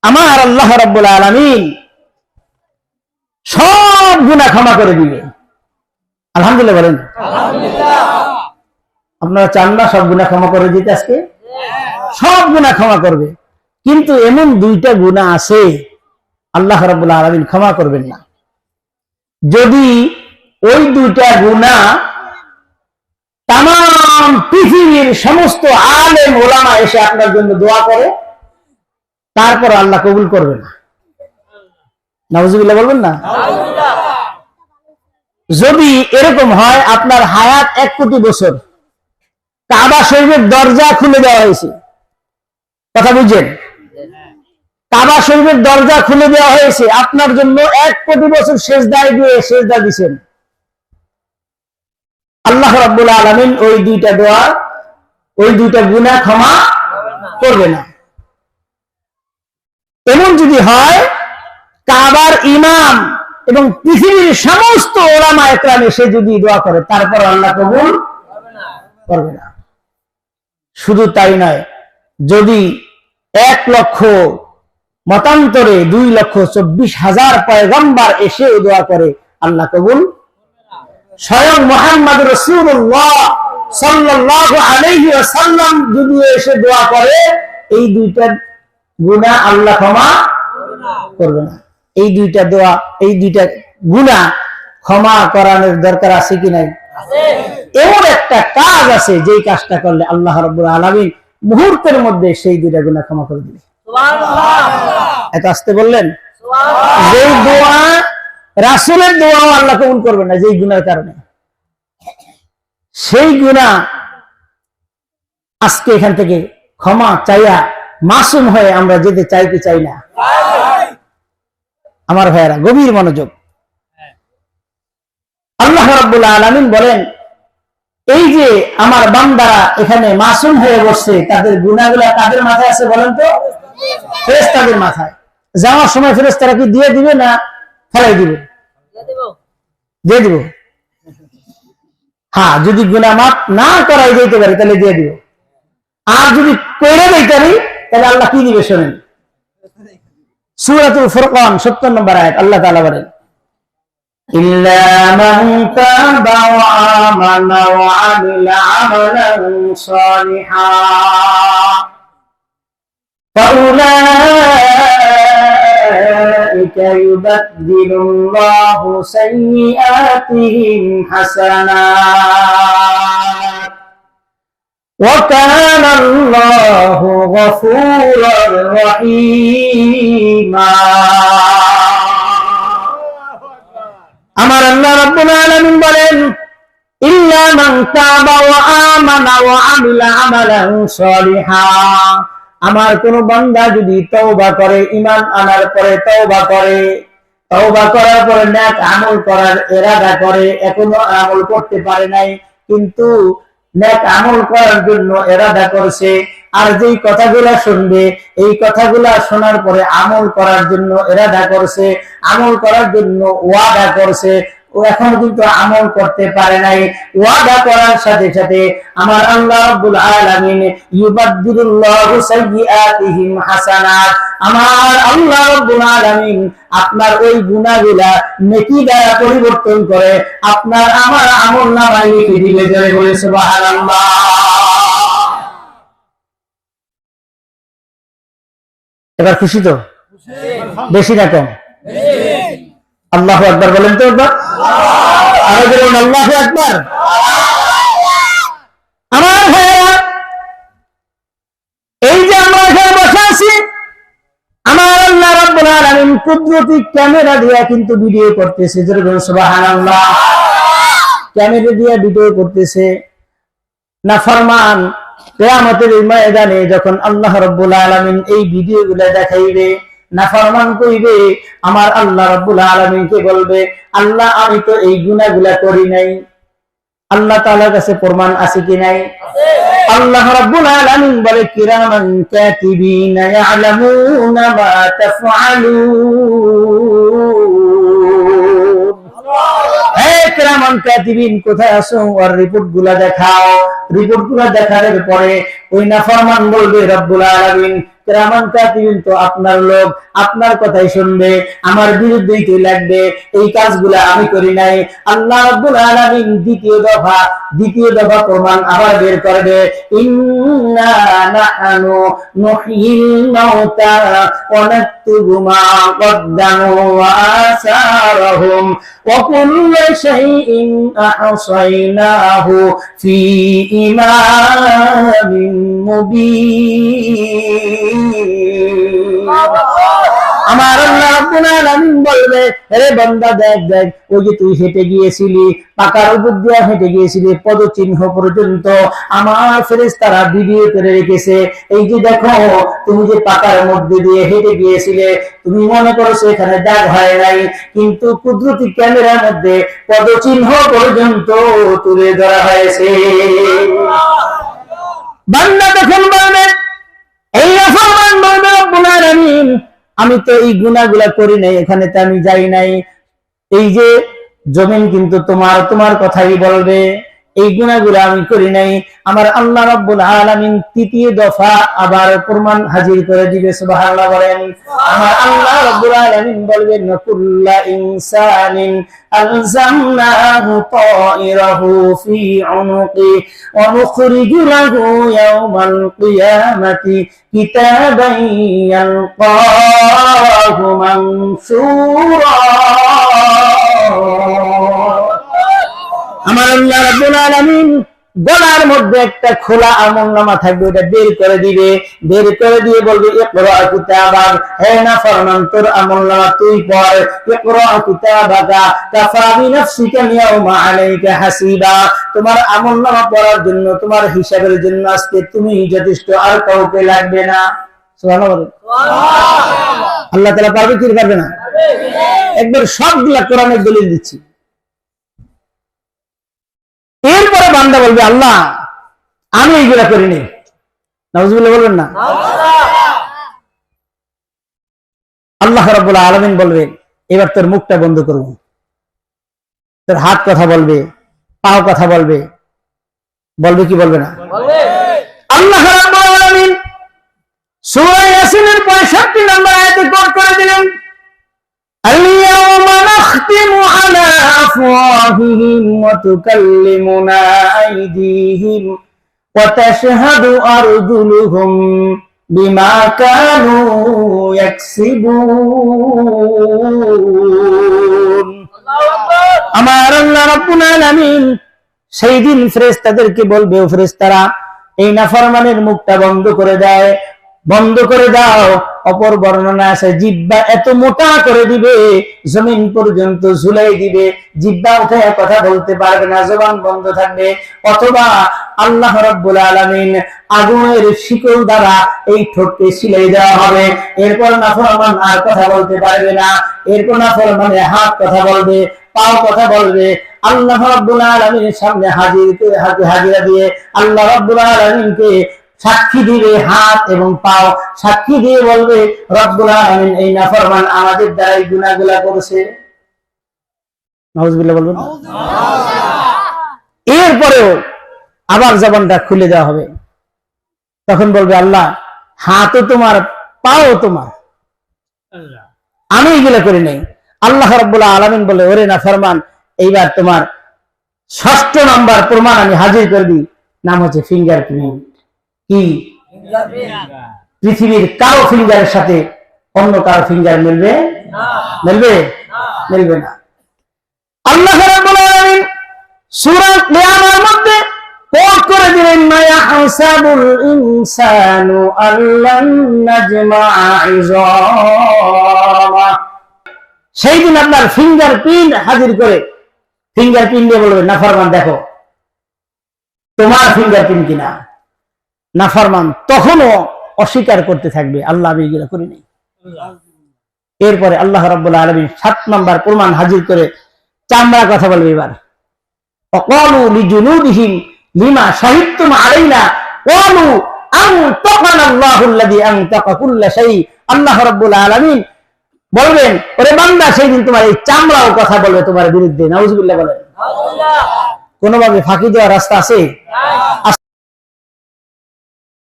আমার আল্লাহ রাব্বুল আলামিন সব গুনাহ ক্ষমা করে দিবে। আলহামদুলিল্লাহ বলেন। আলহামদুলিল্লাহ। আপনারা চান না সব গুনাহ ক্ষমা করে দিতে? আজকে সব গুনাহ ক্ষমা করবে, কিন্তু এমন দুইটা গুনাহ আছে আল্লাহ রাব্বুল আলামিন ক্ষমা করবেন না। যদি ওই দুইটা গুনাহ তাম পৃথিবীর সমস্ত আলেম ওলামা এসে আপনার জন্য দোয়া করে, তারপর আল্লাহ কবুল করবে না। নাউজুবিল্লাহ বলবেন না? যদি এরকম হয় আপনার হায়াত 1 কোটি বছর, কাবা শরীফের দরজা খুলে দেওয়া হয়েছে, কথা বুঝছেন? কাবা শরীফের দরজা খুলে দেওয়া হয়েছে, আপনার জন্য 1 কোটি বছর সেজদায় দিয়ে সেজদা দিবেন, আল্লাহ রাব্বুল আলামিন ওই দুইটা দোয়া, ওই দুইটা গুনাহ ক্ষমা করবে না। এমন যদি হয় কাবার ইমাম এবং পৃথিবীর সমস্ত ওলামা একরাম এসে যদি দোয়া করে, তারপর আল্লাহ কবুল করবে না। শুধু তাই নয়, যদি 1 লক্ষ মতান্তরে 2,24,000 পয়গম্বর এসে দোয়া করে, আল্লাহ কবুল, স্বয়ং মুহাম্মদ রাসূলুল্লাহ সাল্লাল্লাহু আলাইহি ওয়াসাল্লাম যদি এসে দোয়া করে, এই দুইটা গুনাহ আল্লাহ ক্ষমা করবে না। এই দুইটা দোয়া, এই দুইটা গুনাহ ক্ষমা করানোর দরকার আছে কি নাই? এমন একটা কাজ আছে যেই কাজটা করলে আল্লাহ রাব্বুল আলামিন মুহূর্তের মধ্যে সেই দুইটা গুনাহ ক্ষমা করে দিবে। সুবহানাল্লাহ। এত আসতে বললেন? সুবহানাল্লাহ। যেই দোয়া রাসূলের দোয়াও আল্লাহ কবুল করবে না যেই গুনাহের কারণে, সেই গুনাহ আজকে এখান থেকে ক্ষমা চাইয়া মাসুম হয়ে আমরা যেতে চাই কি চাই না? আমার ভাইয়েরা গভীর মনোযোগ। আল্লাহ রাব্বুল আলামিন বলেন, এই যে আমার বান্দারা এখানে মাসুম হয়ে বসছে, তাদের গুনাহগুলো কাদের মাথায় আছে বলেন তো? ফেরেশতাদের মাথায়। যাওয়ার সময় ফেরেশতারা কি দিয়ে দিবে না ফেলাই দিবে? দিয়ে দিব। হ্যাঁ, যদি গুনাহ মাফ না করাই যেতে পারে তাহলে দিয়ে দিব, আর যদি করে দিতে পারি তাহলে আল্লাহ কি দিবে শোনেন। সূরাতুল ফুরকান 70 নম্বর আয়াত, আল্লাহ তাআলা বলেন, ইল্লা মান তাবা ওয়া আমানা ওয়া আমিলা আমালান সালিহান ফাউলাইকা ইউবাদদিলুল্লাহু সাইয়্যাতিহিম হাসানাত ওয়া কানা আল্লাহু গফুরার রহিমা। আমার আল্লাহ রাব্বুল আলামিন বলেন, ইল্লা মান তাবা ওয়া আমানা ওয়া আমিলা আমালান সালিহান, আমার কোন বান্দা যদি তওবা করে, ঈমান আনার পরে তওবা করে, তওবা করার পরে নেক আমল করার ইরাদা করে, এখনো আমল করতে পারে নাই কিন্তু নেক আমল করার জন্য ইরাদা করছে, আর যেই কথাগুলা শুনবে এই কথাগুলা শোনার পরে আমল করার জন্য ইরাদা করছে, আমল করার জন্য ওয়াদা করছে, ও এখনো কিন্তু আমল করতে পারে নাই, ওয়াদা করার সাথে সাথে আমার আল্লাহ রাব্বুল আলামিন ইউবাদদিলুল্লাহু সাইয়্যাতিহিম হাসানাত, আমার আল্লাহ রাব্বুল আলামিন আপনার ওই গুনাহগুলা নেকি দ্বারা পরিবর্তন করে আপনার আমার আমলনামায় লিখে দিবে। জোরে বলে সুবহানাল্লাহ। এবার খুশি তো? বেশি না কম? আল্লাহু আকবার বলেন তো একবার। আরো বলুন আল্লাহু আকবার। আমার ভাইরা, এই যে আমরা এখানে বসে আছি, আমার আল্লাহ রাব্বুল আলামিন কুদরতি ক্যামেরা দিয়ে কিন্তু ভিডিও করতেছে। জোরে বলুন সুবহানাল্লাহ। ক্যামেরা দিয়ে ভিডিও করতেছে। নাফরমান কিয়ামতের ময়দানে যখন আল্লাহ রাব্বুল আলামিন এই ভিডিওগুলো দেখাইবে, নাফরমান কইবে, আমার আল্লাহ রাব্বুল আলামিনকে বলবে, আল্লাহ আমি তো এই গুনাহগুলা করি নাই। আল্লাহ তাআলার কাছে প্রমাণ আছে কি নাই? আল্লাহ রাব্বুল আলামিন বলে, কিরামান কাতিবিনা ইয়ালামুনা মা তাফআলুন। হে কিরামান কাতিবিন, কোথায় আছো? আর রিপোর্টগুলো দেখাও। রিপোর্টগুলো দেখানোর পরে ওই নাফরমান বলবে, রব্বুল আলামিন কিরামান কাতিবিন তো আপনার লোক, আপনার কথাই শুনবে, আমার বিরুদ্ধেই তো লাগবে। এই কাজগুলো আমি করি নাই। আল্লাহ রাব্বুল আলামিন দ্বিতীয় দফা প্রমাণ আবার বের করবে, ইন্না নাহনু নুহয়িল মাউতা ওয়া নাকতুবু মা কদ্দামু ওয়া আসারহুম ওয়া কুল্লু শাইইন আহসাইনাহু ফি ইমামিন মুবিন। আমার আল্লাহ রাব্বুল আলামিন বলবে, আরে বান্দা দেখ দেখ, ওই যে তুই হেঁটে গিয়েছিলি, পাকার উপর দিয়ে হেঁটে গিয়েছিলি, পদচিহ্ন পর্যন্ত আমার ফেরেশতারা ভিডিও করে রেখেছে। এই যে দেখো, তুমি যে পাকার মধ্যে দিয়ে হেঁটে গিয়েছিলে, তুমি মনে করছো এখানে দাগ হয় নাই, কিন্তু কুদরতি ক্যামেরার মধ্যে পদচিহ্ন পর্যন্ত তুলে ধরা হয়েছে। বান্দা তখন বলবে, এই নাফরমান বলবে, রব্বুল আলামিন আমি তো এই গুনাহগুলা করি নাই, এখানে তো আমি যাই নাই। এই যে জমিন কিন্তু তোমার কথাই বলবে, এই গুনাহগুলো আমি করি নাই। আমার আল্লাহ রাব্বুল আলামিন তৃতীয় দফা আবার প্রমাণ হাজির করে দিবে। সুবহানাল্লাহ বলেন। আমার আল্লাহ রাব্বুল আলামিন বলবেন, কুল্লা ইনসানিন আলজামনাহু তায়রাহু ফি উনুকি ওয়া নুখরিজু লাহু ইয়াওমাল কিয়ামাতি কিতাবান ইয়ালকাহু মানসুরা। আমার আল্লাহ রাব্বুল আলামিন গলার মধ্যে একটা খোলা আমলনামা থাকবে, ওটা বের করে দিবে। বের করে দিয়ে বলবে, ইকরা কিতাবাক, হে নাফরমান তোর আমলনামা তুই পড়। ইকরা কিতাবাকা কাফা বিনাফসিকা ইয়াউমা আলাইকা হাসিবা, তোমার আমলনামা পড়ার জন্য, তোমার হিসাবের জন্য আজকে তুমি যথেষ্ট, আর কাউকে লাগবে না। সুবহানাল্লাহ। আল্লাহ তাআলা পারবে কি পারবে না? একবার সবগুলা কোরআনের দলিল দিচ্ছি। এরপরে বান্দা বলবে, আল্লাহ আমি এইগুলা করিনি। নাউজুবিল্লাহ বলবেন না? আল্লাহ রাব্বুল আলামিন বলবে, এবার তোর মুখটা বন্ধ করব, তোর হাত কথা বলবে, পাও কথা বলবে। বলবে কি বলবে না? আল্লাহ রাব্বুল আলামিন সূরা ইয়াসিনের 65 নম্বর আয়াতে কোট করে দিলেন, اليوم نختم على أفواههم وتكلمنا أيديهم وتشهد أرجلهم بما كانوا يكسبون। আমার আল্লাহ রাব্বুল আলামিন সেই দিন ফেরেশতাদেরকে বলবে, ও ফেরেশতারা, এই নাফরমানের মুখটা বন্ধ করে দেয়, বন্ধ করে দাও। অপর বর্ণনা আছে, জিহ্বা এত মোটা করে দিবে, জমিন পর্যন্ত ঝুলাই দিবে, জিহ্বা উঠে কথা বলতে পারবে না, জবান বন্ধ থাকবে। অথবা আল্লাহ রাব্বুল আলামিন আগুনের শিকল দ্বারা এই ঠোঁটকে সিলাই দেওয়া হবে। এরপর নাফরমান আর কথা বলতে পারবে না। এরপর নাফরমানের হাত কথা বলবে, পাও কথা বলবে। আল্লাহ রাব্বুল আলামিনের সামনে হাজিরা দিয়ে আল্লাহ রাব্বুল আলামিনকে সাক্ষী দিবে, হাত এবং পাও সাক্ষী দিয়ে বলবে, রব্বুল আলামিন এই নাফরমান আমাদের দ্বারা এই গুনাহগুলা করেছে। নাউজুবিল্লাহ বলবেন না? এরপরেও আবার জবানটা খুলে দেওয়া হবে। তখন বলবে, আল্লাহ হাতও তোমার, পাও তোমার, আমি এগুলো করি নাই। আল্লাহ রাব্বুল আলামিন বলে, ওরে নাফরমান, এইবার তোমার 6ষ্ঠ নাম্বার প্রমাণ আমি হাজির করে দিই, নাম হচ্ছে ফিঙ্গারপ্রিন্ট। কি? পৃথিবীর কারো ফিঙ্গারের সাথে অন্য কারো ফিঙ্গার মিলবে? মিলবে না। আল্লাহ রাব্বুল আলামিন সূরা কিয়ামার মধ্যে কোট করে দিলেন, মা ইয়াহসাবুল ইনসানু আল্লান নাজমা'a ইযামা। সেই দিন আপনার ফিঙ্গারপ্রিন্ট হাজির করে, ফিঙ্গারপ্রিন্ট দিয়ে বলবে, নাফরমান দেখো তোমার ফিঙ্গারপ্রিন্ট কিনা। নাফরমান তখনও অস্বীকার করতে থাকবে, আল্লাহ আমি এগুলো করি নাই। এরপরে আল্লাহ রাব্বুল আলামিন 7 নাম্বার প্রমাণ হাজির করে চামড়া কথা বলবে। এবার ওয়াকালু লিজুলুদিহিম লিমা শাহিদতুম আলাইনা ক্বালু আনতাকানা আল্লাহুল্লাযী আনতাকা কুল্লা শাই। আল্লাহ রাব্বুল আলামিন বলবেন, ওরে বান্দা, সেই দিন তোমার এই চামড়াও কথা বলবে তোমার বিরুদ্ধে। নাউজুবিল্লাহ বলেন। কোনোভাবে ফাঁকি দেওয়ার রাস্তা আছে?